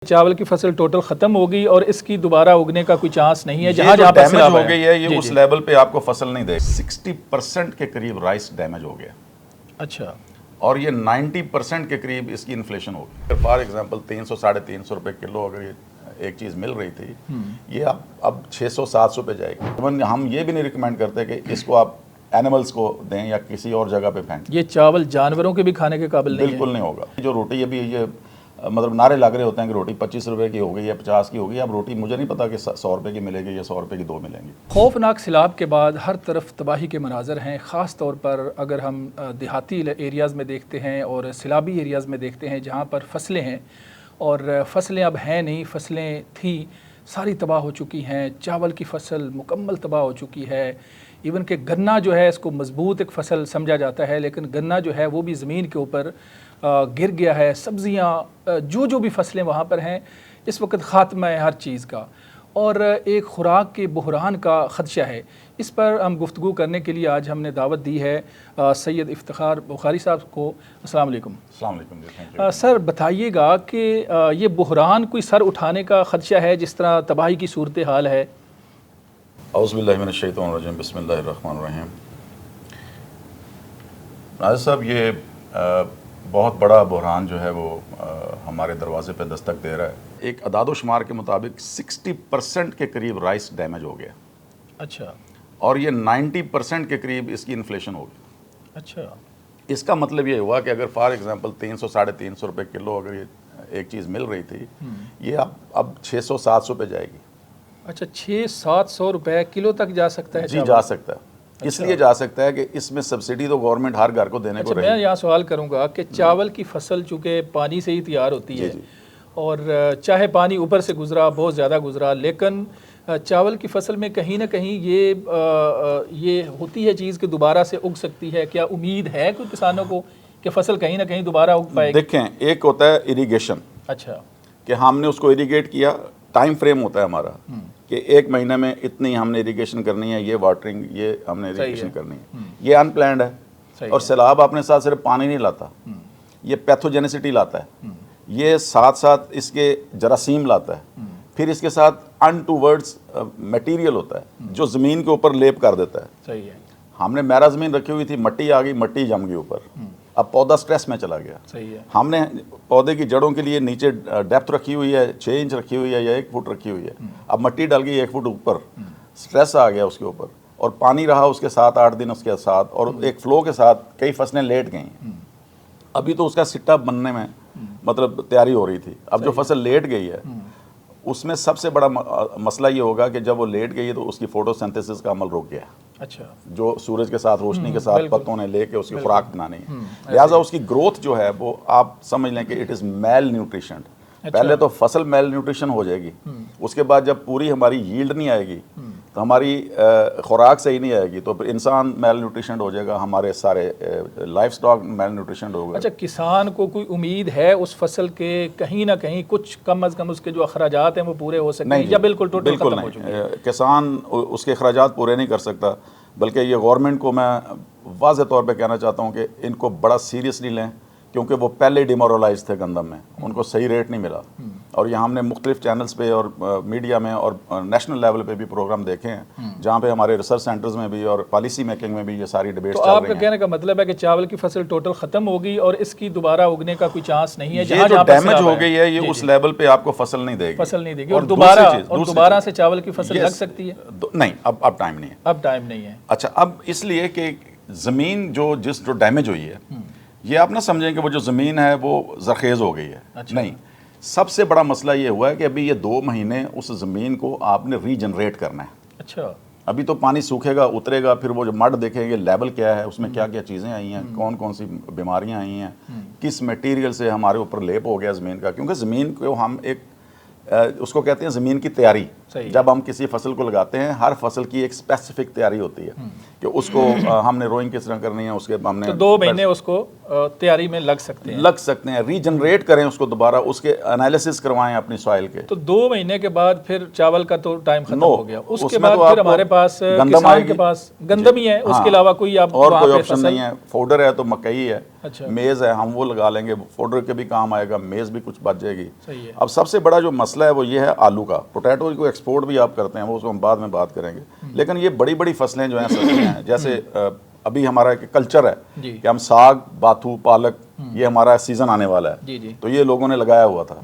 चावल की फसल टोटल खत्म हो गई और इसकी दोबारा उगने का कोई चांस नहीं है। जहाँ जहाँ डैमेज हो गई है ये उस लेवल पे आपको फसल नहीं देगी। 60% के करीब राइस डैमेज हो गया। अच्छा। और ये 90% के करीब इसकी इन्फ्लेशन हो गई। फॉर एग्जांपल 300 साढ़े 300 रुपए किलो अगर ये एक चीज़ मिल रही थी, ये अब 600-700 पे जाएगी। इवन हम ये भी नहीं रिकमेंड करते कि इसको आप एनिमल्स को दें या किसी और जगह पे फेंकें। ये चावल जानवरों के भी खाने के काबिल नहीं है। बिल्कुल नहीं होगा। जो रोटी अभी ये मतलब नारे लग रहे होते हैं कि रोटी 25 रुपए की हो गई या 50 की हो गई। अब रोटी मुझे नहीं पता कि 100 रुपए की मिलेगी या 100 रुपए की 2 मिलेंगी। खौफनाक सैलाब के बाद हर तरफ तबाही के मनाजर हैं। ख़ास तौर पर अगर हम देहाती एरियाज़ में देखते हैं और सैलाबी एरियाज़ में देखते हैं जहाँ पर फसलें हैं और फसलें अब हैं नहीं, फसलें थी सारी तबाह हो चुकी हैं। चावल की फसल मुकम्मल तबाह हो चुकी है। इवन कि गन्ना जो है इसको मजबूत एक फसल समझा जाता है, लेकिन गन्ना जो है वो भी ज़मीन के ऊपर गिर गया है। सब्ज़ियाँ जो भी फसलें वहाँ पर हैं इस वक्त ख़ात्मा है हर चीज़ का, और एक खुराक के बहरान का ख़दशा है। इस पर हम गुफ्तगू करने के लिए आज हमने दावत दी है सैयद इफ्तिखार बुखारी साहब को। अस्सलाम वालेकुम। अस्सलाम वालेकुम जी, थैंक यू। सर बताइएगा कि ये बहरान कोई सर उठाने का ख़दशा है जिस तरह तबाही की सूरत हाल है? औज़ुबिल्लाहि मिनश्शैतानिर्रजीम, बिस्मिल्लाहिर्रहमानिर्रहीम। नाज़िर साहब, ये बहुत बड़ा बहरान जो है वो हमारे दरवाजे पे दस्तक दे रहा है। एक अदाद शुमार के मुताबिक 60% के करीब राइस डैमेज हो गया। अच्छा। और ये 90% के करीब इसकी इन्फ्लेशन हो गई। अच्छा। इसका मतलब ये हुआ कि अगर फॉर एग्जांपल 300 साढ़े 300 रुपए किलो अगर ये एक चीज़ मिल रही थी, ये अब 600-700 पे जाएगी। अच्छा, 600-700 रुपए किलो तक जा सकता है? जी, जा सकता है। अच्छा। इसलिए जा सकता है कि इसमें सब्सिडी तो गवर्नमेंट हर घर को देने को रही। मैं यहाँ सवाल करूँगा कि चावल की फसल चूँकि पानी से ही तैयार होती है और चाहे पानी ऊपर से गुजरा, बहुत ज़्यादा गुजरा, लेकिन चावल की फसल में कहीं ना कहीं ये होती है चीज़ कि दोबारा से उग सकती है। क्या उम्मीद है कोई किसानों को कि फसल कहीं ना कहीं दोबारा उग पाएगी? देखें, एक होता है इरिगेशन। अच्छा। कि हमने उसको इरिगेट किया, टाइम फ्रेम होता है हमारा कि 1 महीने में इतनी हमने इरिगेशन करनी है, ये वाटरिंग, ये हमने इरिगेशन करनी है। ये अनप्लैंड है। और सैलाब अपने साथ सिर्फ पानी नहीं लाता, ये पैथोजेनिसिटी लाता है, ये साथ साथ इसके जरासीम लाता है, फिर इसके साथ अनटूवर्ड्स मटेरियल होता है जो ज़मीन के ऊपर लेप कर देता है। सही है। हमने मैरा ज़मीन रखी हुई थी, मट्टी आ गई, मट्टी जम गई ऊपर, अब पौधा स्ट्रेस में चला गया। सही है। हमने पौधे की जड़ों के लिए नीचे डेप्थ रखी हुई है 6 इंच रखी हुई है या 1 फुट रखी हुई है, अब मट्टी डल गई 1 फुट ऊपर, स्ट्रेस आ गया उसके ऊपर, और पानी रहा उसके 7-8 दिन उसके साथ, और एक फ्लो के साथ कई फसलें लेट गई। अभी तो उसका सिट्टा बनने में मतलब तैयारी हो रही थी। अब जो फसल लेट गई है उसमें सबसे बड़ा मसला ये होगा कि जब वो लेट गई है तो उसकी फोटोसिंथेसिस का अमल रुक गया। अच्छा। जो सूरज के साथ रोशनी के साथ पत्तों ने लेके उसकी खुराक बनानी है, लिहाजा उसकी ग्रोथ जो है वो आप समझ लें कि इट इज़ मेल न्यूट्रिशन। पहले तो फसल मेल न्यूट्रिशन हो जाएगी, उसके बाद जब पूरी हमारी यील्ड नहीं आएगी तो हमारी खुराक सही नहीं आएगी, तो फिर इंसान मेल न्यूट्रिशन हो जाएगा, हमारे सारे लाइफ स्टॉक मेल न्यूट्रिशन होगा। अच्छा, किसान को कोई उम्मीद है उस फसल के कहीं ना कहीं कुछ कम अज़ कम उसके जो अखराजात हैं वो पूरे हो सकते हैं, या बिल्कुल टोटल बिल्कुल खत्म हो चुके हैं? किसान उसके अखराजात पूरे नहीं कर सकता, बल्कि ये गवर्नमेंट को मैं वाज़ेह तौर पर कहना चाहता हूँ कि इनको बड़ा सीरियसली लें, क्योंकि वो पहले डिमोरलाइज थे गंदम में, उनको सही रेट नहीं मिला। और यहाँ हमने मुख्तलिफ चैनल्स पे और मीडिया में और नेशनल लेवल पे भी प्रोग्राम देखे हैं जहाँ पे हमारे रिसर्च सेंटर्स में भी और पॉलिसी मेकिंग में भी ये सारी डिबेट्स तो चल रही हैं। आपका कहने का मतलब है कि चावल की फसल टोटल खत्म हो गई और इसकी दोबारा उगने का कोई चांस नहीं है? ये जो डैमेज हो गई है ये उस लेवल पे आपको फसल नहीं देगी, फसल नहीं देगी। और दोबारा से चावल की फसल लग सकती है? नहीं, अब टाइम नहीं है। अब टाइम नहीं है। अच्छा, अब इसलिए कि ज़मीन जो डैमेज हुई है, ये आप ना समझें कि वो जो ज़मीन है वो ज़रखेज़ हो गई है। अच्छा। नहीं, सबसे बड़ा मसला ये हुआ है कि अभी ये 2 महीने उस ज़मीन को आपने रीजनरेट करना है। अच्छा। अभी तो पानी सूखेगा, उतरेगा, फिर वो जो मड देखेंगे लेवल क्या है, उसमें क्या क्या चीज़ें आई हैं, कौन कौन सी बीमारियां आई हैं, किस मटेरियल से हमारे ऊपर लेप हो गया ज़मीन का, क्योंकि ज़मीन को हम एक उसको कहते हैं ज़मीन की तैयारी। सही जब हम किसी फसल को लगाते हैं, हर फसल की एक स्पेसिफिक तैयारी होती है कि उसको हमने रोइंग किस तरह करनी है, उसके हमने तो 2 महीने उसको तैयारी में लग सकते हैं, रीजनरेट करें उसको दोबारा, उसके एनालिसिस करवाएं अपनी सॉइल के। तो 2 महीने के बाद फिर चावल का तो टाइम खत्म हो गया, उसके उसमें बाद तो फिर हमारे पास किसान के पास गंदम ही है, उसके अलावा कोई आप और वहाँ कोई पे ऑप्शन फसल- नहीं है। फोडर है तो मकई है, अच्छा। मेज़ है, हम वो लगा लेंगे, फोडर के भी काम आएगा, मेज़ भी कुछ बच जाएगी। सही है। अब सबसे बड़ा जो मसला है वो ये है आलू का। पोटैटो को एक्सपोर्ट भी आप करते हैं, वो उसको हम बाद में बात करेंगे, लेकिन ये बड़ी बड़ी फसलें जो हैं, सब्जियां हैं, जैसे अभी हमारा एक कल्चर है जी। कि हम साग, बाथू, पालक, ये हमारा सीजन आने वाला है, जी जी। तो ये लोगों ने लगाया हुआ था,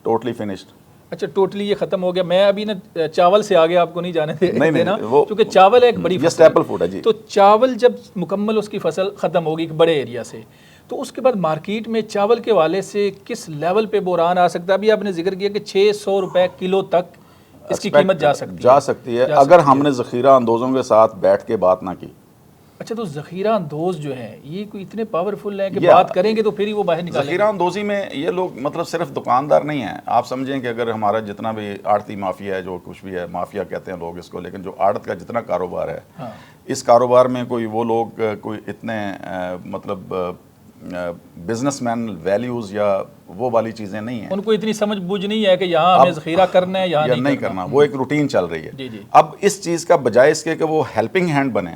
टोटली फिनिश्ड। अच्छा, टोटली ये खत्म हो गया। मैं अभी ना चावल से आगे आपको नहीं जाने नहीं, देना, वो- क्योंकि चावल एक बड़ी ये फसल स्टेपल है। फूड है जी। तो चावल जब मुकम्मल उसकी फसल ख़त्म होगी एक बड़े एरिया से, तो उसके बाद मार्केट में चावल के वाले से किस लेवल पे बुरान आ सकता है? अभी आपने जिक्र किया कि 600 रुपए किलो तक इसकी कीमत जा सकती है। अगर हमने ज़ख़ीरा अंदोज़ों के साथ बैठ के बात ना की। अच्छा, तो ज़ख़ीरा अंदोज़ जो है ये कोई इतने पावरफुल है कि या- बात करेंगे तो फिर ही वो बाहर निकालेंगे। ज़ख़ीरा अंदोज़ी में ये लोग मतलब सिर्फ दुकानदार नहीं हैं। आप समझें कि अगर हमारा जितना भी आड़ती माफिया है, जो कुछ भी है, माफिया कहते हैं लोग इसको, लेकिन जो आड़त का जितना कारोबार है, हाँ। इस कारोबार में कोई वो लोग कोई इतने मतलब बिजनेसमैन वैल्यूज़ या वो वाली चीज़ें नहीं हैं। उनको इतनी समझ बूझ नहीं है कि यहाँ हमें ज़ख़ीरा करना है, यहाँ या नहीं करना। वो एक रूटीन चल रही जी, है। जी। अब इस चीज़ का बजाय इसके कि वो हेल्पिंग हैंड बने,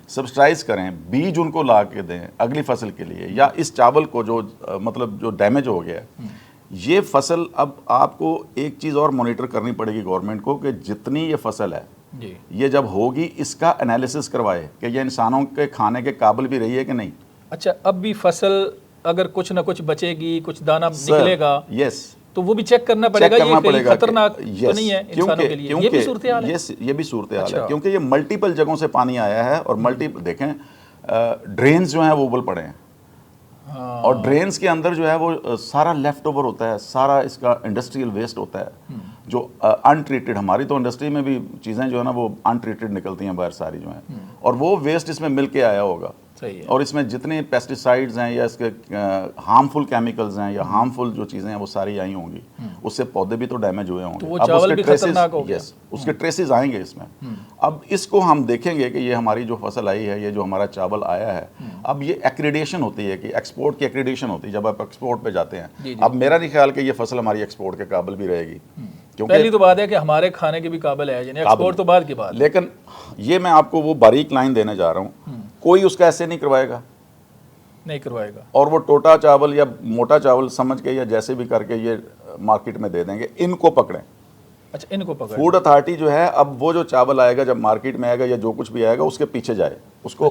सब्सिडाइज करें, बीज उनको ला के दें अगली फसल के लिए, या इस चावल को जो मतलब जो डैमेज हो गया है, ये फसल, अब आपको एक चीज़ और मॉनिटर करनी पड़ेगी गवर्नमेंट को कि जितनी ये फसल है जी। ये जब होगी इसका एनालिसिस करवाए कि ये इंसानों के खाने के काबिल भी रही है कि नहीं। अच्छा, अब भी फसल अगर कुछ ना कुछ बचेगी, कुछ दाना निकलेगा, यस, तो वो भी चेक करना पड़ेगा, ये कहीं खतरनाक तो नहीं है इंसानों के लिए। ये भी सूरत हाल है। ये भी सूरत हाल अच्छा। है, क्योंकि ये मल्टीपल जगहों से पानी आया है, और देखें ड्रेन्स जो हैं वो उबल पड़े हैं। हाँ। और ड्रेन्स के अंदर जो है वो सारा लेफ्ट ओवर होता है, सारा इसका इंडस्ट्रियल वेस्ट होता है, जो अनट्रीटेड। हमारी तो इंडस्ट्री में भी चीज़ें जो है ना वो अनट्रीटेड निकलती हैं बाहर सारी जो हैं, और वो वेस्ट इसमें मिल के आया होगा। सही है। और इसमें जितने पेस्टिसाइड्स हैं या इसके हार्मफुल केमिकल्स हैं या हार्मफुल जो चीज़ें हैं वो सारी आई होंगी, उससे पौधे भी तो डैमेज हुए होंगे। तो वो चावल भी खतरनाक हो गया। उसके ट्रेसेस आएंगे इसमें। अब इसको हम देखेंगे कि ये हमारी जो फसल आई है, ये जो हमारा चावल आया है, अब ये एक्रीडेशन होती है कि एक्सपोर्ट की एक्रीडेशन होती है जब आप एक्सपोर्ट पे जाते हैं। अब मेरा नहीं ख्याल कि ये फसल हमारी एक्सपोर्ट के काबिल भी रहेगी, क्योंकि पहली तो बात है कि हमारे खाने के भी काबिल है, यानी एक्सपोर्ट तो बाद की बात है। लेकिन ये मैं आपको वो बारीक लाइन देने जा रहा हूँ, कोई उसका ऐसे नहीं करवाएगा, नहीं करवाएगा, और वो टोटा चावल या मोटा चावल समझ के या जैसे भी करके ये मार्केट में दे देंगे। इनको पकड़ें। अच्छा, इनको पकड़। फूड अथॉरिटी जो है, अब वो जो चावल आएगा जब मार्केट में आएगा या जो कुछ भी आएगा उसके पीछे जाए, उसको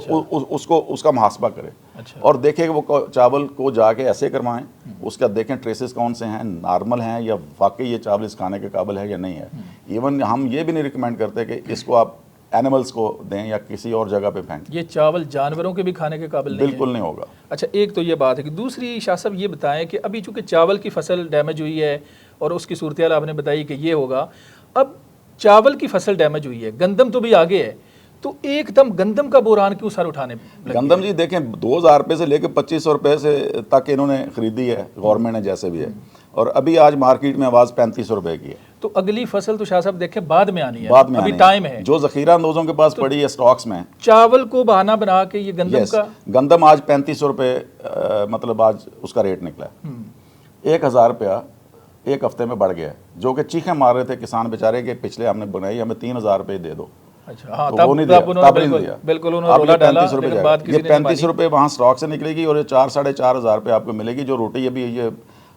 उसको उसका मुहासबा करे। अच्छा। और देखें कि वो चावल को जाके ऐसे करवाएं, उसका देखें ट्रेसेस कौन से हैं, नॉर्मल हैं या वाकई ये चावल इस खाने के काबिल है या नहीं है। इवन हम ये भी नहीं रिकमेंड करते कि इसको आप एनिमल्स को दें या किसी और जगह पे फेंकें। ये चावल जानवरों के भी खाने के काबिल नहीं बिल्कुल नहीं होगा। अच्छा, एक तो ये बात है कि दूसरी, शाह साहब ये बताएं कि अभी चूंकि चावल की फसल डैमेज हुई है और उसकी सूरत हाल आपने बताई कि ये होगा, अब चावल की फसल डैमेज हुई है, गंदम तो भी आगे है, तो एकदम गंदम का बुरान क्यों सर उठाने लगे? गंदम जी देखें 2000 रुपये से लेकर 2500 रुपये से तक इन्होंने खरीदी है गवर्नमेंट ने, जैसे भी है, और अभी आज मार्केट में आवाज़ 3500 रुपये की है। तो अगली फसल तो शाह साहब देखें बाद में आनी है, बाद में अभी आने टाइम है। जो ज़ख़ीरा अंदोज़ों के पास पड़ी है स्टॉक्स में, चावल को बहाना बना के ये गंदम का गंदम आज 3500 रुपये मतलब आज उसका रेट निकला है। 1000 रुपया एक हफ्ते में बढ़ गया है, जो कि चीखें मार रहे थे किसान बेचारे के, पिछले हमने बनाई, हमें 3000 रुपये दे दो। अच्छा, हाँ, तो तब वो नहीं दिया, उन्होंने तब नहीं दिया। बिल्कुल उन्होंने अब रोला ये डाला, 35 रुपये लेकिन जाएगा। बात किसी ये ने नहीं 35 रुपये वहाँ स्टॉक से निकलेगी और ये 4-4.5 हज़ार रुपये आपको मिलेगी। जो रोटी अभी ये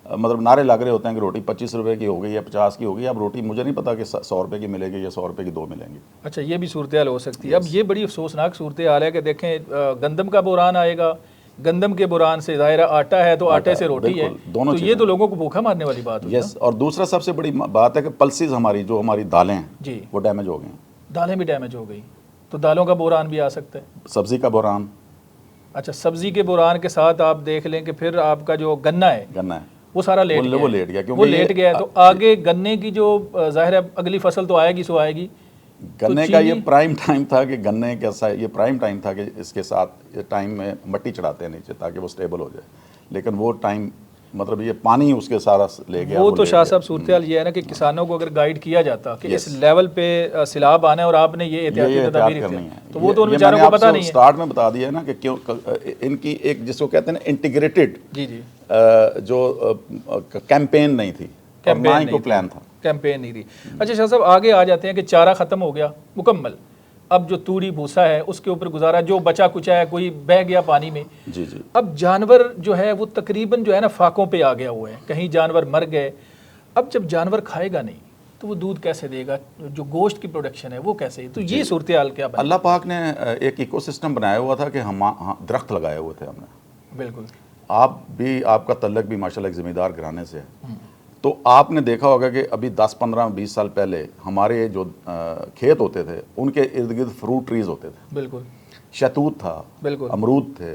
मतलब नारे लग रहे होते हैं कि रोटी 25 रुपये की हो गई या 50 की हो गई, अब रोटी मुझे नहीं पता कि 100 रुपये की मिलेगी या 100 रुपये की 2 मिलेंगी। अच्छा, ये भी सूरत हाल हो सकती है। अब ये बड़ी अफसोसनाक सूरत हाल है कि देखें गंदम का बुरान आएगा, गंदम के बुरान से ज़ाहिर आटा है तो आटे से रोटी है, दोनों तो ये तो लोगों को भूखा मारने वाली बात हुई। यस, और दूसरा सबसे बड़ी बात है कि पल्सेस हमारी जो हमारी दालें हैं जी, वो डैमेज हो गई, दालें भी डैमेज हो गई, तो दालों का बुरान भी आ सकता है। सब्जी का बुरान। अच्छा, सब्जी के बुरान के साथ आप देख लें कि फिर आपका जो गन्ना है वो सारा लेट गया, वो लेट गया, क्योंकि वो लेट गया, तो आगे गन्ने की जो ज़ाहिर है अगली फसल तो आएगी सो आएगी। गन्ने का ये प्राइम टाइम था कि गन्ने कैसा, ये प्राइम टाइम था कि इसके साथ ये टाइम में मट्टी चढ़ाते हैं नीचे ताकि वो स्टेबल हो जाए, लेकिन वो टाइम मतलब ये पानी उसके सारा ले गया। वो तो शाह साहब सूरत हाल ये है ना कि किसानों को अगर गाइड किया जाता कि इस लेवल पे सैलाब आना है और आपने ये एहतियाती तदाबीर करनी है, तो वो तो उन बेचारों को पता नहीं है। स्टार्ट में बता दिया ना कि क्यों इनकी एक जिसको कहते हैं ना इंटीग्रेटेड जी जी जो कैंपेन नहीं थी, कैंपेन को प्लान था, कैंपेन नहीं थी। अच्छा शाह साहब आगे आ जाते हैं कि चारा ख़त्म हो गया मुकम्मल, अब जो तूड़ी भूसा है उसके ऊपर गुजारा, जो बचा कुचा है कोई बह गया पानी में। जी जी। अब जानवर जो है वो तकरीबन जो है ना फाकों पे आ गया हुआ है, कहीं जानवर मर गए। अब जब जानवर खाएगा नहीं तो वो दूध कैसे देगा, जो गोश्त की प्रोडक्शन है वो कैसे, तो ये सूरत हाल क्या बनी? अल्लाह पाक ने एक इकोसिस्टम बनाया हुआ था कि हम दरख्त लगाए हुए थे हमने। बिल्कुल। आप भी, आपका तल्लक भी माशाल्लाह एक ज़मींदार घराने से है, तो आपने देखा होगा कि अभी 10, 15, 20 साल पहले हमारे जो खेत होते थे उनके इर्द गिर्द फ्रूट ट्रीज होते थे। बिल्कुल। शहतूत था, बिल्कुल, अमरूद थे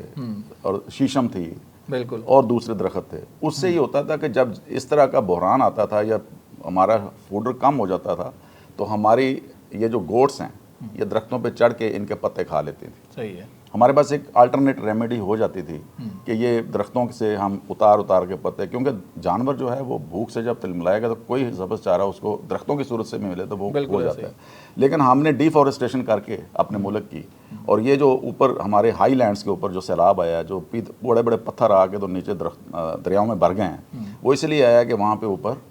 और शीशम थी, बिल्कुल, और दूसरे दरख्त थे। उससे ये होता था कि जब इस तरह का बहरान आता था या हमारा फूडर कम हो जाता था तो हमारी ये जो गोट्स हैं ये दरख्तों पे चढ़ के इनके पत्ते खा लेती थी। सही है। हमारे पास एक अल्टरनेट रेमेडी हो जाती थी कि ये दरख्तों से हम उतार के पत्ते, क्योंकि जानवर जो है वो भूख से जब तिलमिलाएगा तो कोई ज़बरदस्त चारा उसको दरख्तों की सूरत से मिले तो वो हो जाता है। लेकिन हमने डिफॉरेस्टेशन करके अपने मुल्क की, और ये जो ऊपर हमारे हाई लैंड्स के ऊपर जो सैलाब आया, जो बड़े बड़े पत्थर आके तो नीचे दरियाओं में भर गए हैं, वो इसलिए आया कि वहाँ पे ऊपर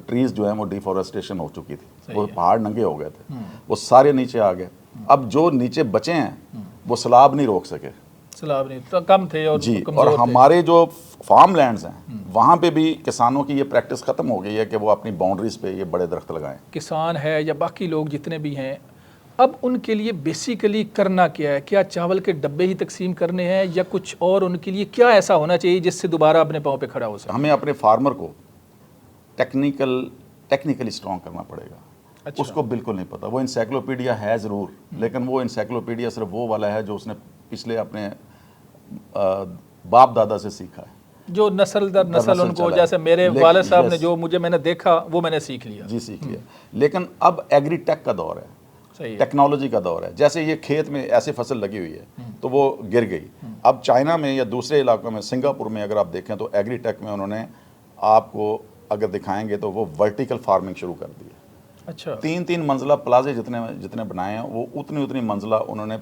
ट्रीज़ जो हैं वो डिफॉरेस्टेशन हो चुकी थी, वो पहाड़ नंगे हो गए थे, वो सारे नीचे आ गए। अब जो नीचे बचे हैं वो सैलाब नहीं रोक सके, सैलाब नहीं तो कम थे और जी। और हमारे जो फार्म लैंड्स हैं वहाँ पे भी किसानों की ये प्रैक्टिस ख़त्म हो गई है कि वो अपनी बाउंड्रीज पे ये बड़े दरख्त लगाएं। किसान है या बाकी लोग जितने भी हैं, अब उनके लिए बेसिकली करना क्या है? क्या चावल के डब्बे ही तकसीम करने हैं या कुछ और? उनके लिए क्या ऐसा होना चाहिए जिससे दोबारा अपने पाँव पे खड़ा हो सके? हमें अपने फार्मर को टेक्निकली स्ट्रॉन्ग करना पड़ेगा। अच्छा। उसको बिल्कुल नहीं पता, वो इंसाइक्लोपीडिया है ज़रूर, लेकिन वो इंसाइक्लोपीडिया सिर्फ वो वाला है जो उसने पिछले अपने बाप दादा से सीखा है, जो नस्ल दर नस्ल उनको, जैसे मेरे वालिद साहब ने जो मैंने देखा वो मैंने सीख लिया। जी, सीख लिया। लेकिन अब एग्रीटेक का दौर है, टेक्नोलॉजी का दौर है। जैसे ये खेत में ऐसी फसल लगी हुई है तो वो गिर गई, अब चाइना में या दूसरे इलाकों में, सिंगापुर में अगर आप देखें तो एग्रीटेक में उन्होंने आपको अगर दिखाएंगे तो वो वर्टिकल फार्मिंग शुरू कर दी है। अच्छा। 3-3 मंजिला प्लाजे जितने बनाए हैं वो उतनी मंजिला उन्होंने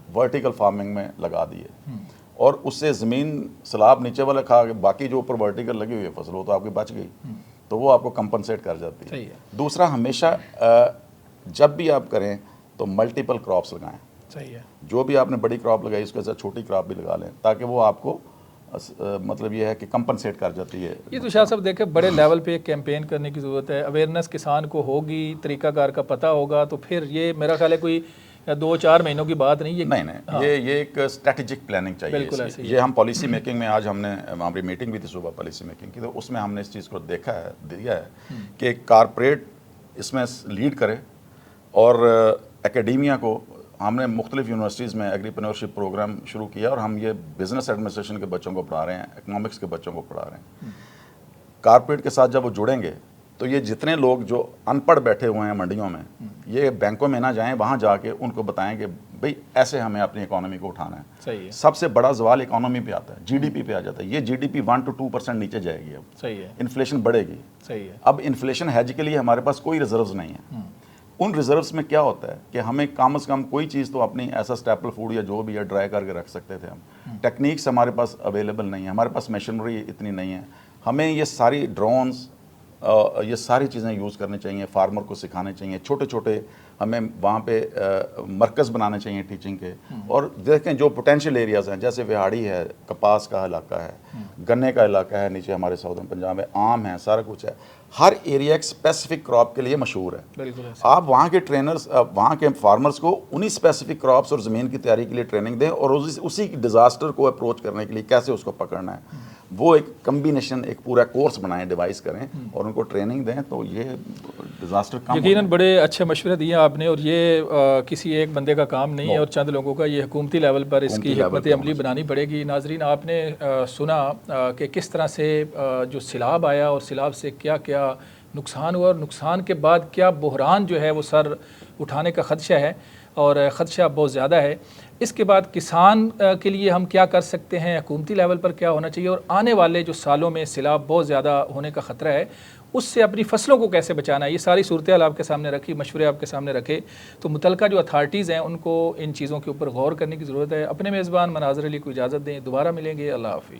वर्टिकल फार्मिंग में लगा दी है, और उससे ज़मीन सैलाब नीचे वाला खा के बाकी जो ऊपर वर्टिकल लगी हुई है फसल वो तो आपकी बच गई, तो वो आपको कंपनसेट कर जाती है। दूसरा, हमेशा जब भी आप करें तो मल्टीपल क्रॉप्स लगाएं। सही है। जो भी आपने बड़ी क्रॉप लगाई उसके साथ छोटी क्रॉप भी लगा लें, ताकि वो आपको मतलब ये है कि कंपनसेट कर जाती है। ये तो शाह साहब देखें, बड़े लेवल पे एक कैंपेन करने की ज़रूरत है। अवेयरनेस किसान को होगी, तरीकाकार का पता होगा, तो फिर ये मेरा ख्याल है कोई 2-4 महीनों की बात नहीं है। नहीं, हाँ। ये एक स्ट्रेटेजिक प्लानिंग चाहिए। ये हम पॉलिसी मेकिंग में, आज हमने हमारी मीटिंग भी थी सुबह पॉलिसी मेकिंग की, तो उसमें हमने इस चीज़ को दिया है कि कारपोरेट इसमें लीड करे, और एकेडेमिया को हमने मुख्तलिफ यूनिवर्सिटीज़ में एग्रीप्रेन्योरशिप प्रोग्राम शुरू किया, और हम ये बिज़नेस एडमिनिस्ट्रेशन के बच्चों को पढ़ा रहे हैं, इकनॉमिक्स के बच्चों को पढ़ा रहे हैं। कारपोरेट के साथ जब वो जुड़ेंगे तो ये जितने लोग जो अनपढ़ बैठे हुए हैं मंडियों में, ये बैंकों में ना जाएं, वहाँ जाके उनको बताएं कि भाई ऐसे हमें अपनी इकोनॉमी को उठाना है। सही है। सबसे बड़ा सवाल इकोनॉमी पे आता है, जीडीपी पे आ जाता है। ये जीडीपी 1 to 2% नीचे जाएगी अब। सही है। इन्फ्लेशन बढ़ेगी। सही है। अब इन्फ्लेशन हेज के लिए हमारे पास कोई रिजर्व्स नहीं है। उन रिजर्व्स में क्या होता है कि हमें कम से कम कोई चीज़ तो अपनी ऐसा स्टेपल फूड या जो भी है ड्राई करके रख सकते थे हम। टेक्निक्स हमारे पास अवेलेबल नहीं है, हमारे पास मशीनरी इतनी नहीं है। हमें ये सारी ड्रोन्स, ये सारी चीज़ें यूज़ करनी चाहिए, फार्मर को सिखाने चाहिए। छोटे छोटे हमें वहाँ पे मरकज़ बनाने चाहिए टीचिंग के। और देखें जो पोटेंशियल एरियाज़ हैं, जैसे विहाड़ी है, कपास का इलाका है, गन्ने का इलाका है, नीचे हमारे साउदर्न पंजाब में आम है, सारा कुछ है। हर एरिया एक स्पेसिफिक क्रॉप के लिए मशहूर है। बिल्कुल। आप वहाँ के ट्रेनर्स, वहाँ के फार्मर्स को उन्हीं स्पेसिफिक क्रॉप्स और ज़मीन की तैयारी के लिए ट्रेनिंग दें, और उसी डिज़ास्टर को अप्रोच करने के लिए कैसे उसको पकड़ना है, वो एक कम्बिनेशन, एक पूरा कोर्स बनाएं, डिवाइस करें और उनको ट्रेनिंग दें, तो ये डिज़ास्टर कम। यकीनन बड़े अच्छे मशवरे दिए आपने, और ये किसी एक बंदे का काम नहीं है और चंद लोगों का, ये हुकूमती लेवल पर इसकी हिकमत अमली बनानी पड़ेगी। नाजरीन, आपने सुना कि किस तरह से जो सैलाब आया और सैलाब से क्या क्या नुकसान हुआ, और नुकसान के बाद क्या बहरान जो है वो सर उठाने का खदशा है। और ख़दशा बहुत ज़्यादा है। इसके बाद किसान के लिए हम क्या कर सकते हैं, हुकूमती लेवल पर क्या होना चाहिए, और आने वाले जो सालों में सैलाब बहुत ज़्यादा होने का ख़तरा है, उससे अपनी फसलों को कैसे बचाना है, ये सारी सूरत हाल आपके सामने रखी, मशवरे आपके सामने रखे। तो मुतलका जो अथॉरिटीज़ हैं उनको इन चीज़ों के ऊपर गौर करने की ज़रूरत है। अपने मेज़बान मनाज़र अली को इजाज़त दें, दोबारा मिलेंगे। अल्लाह हाफ़िज़।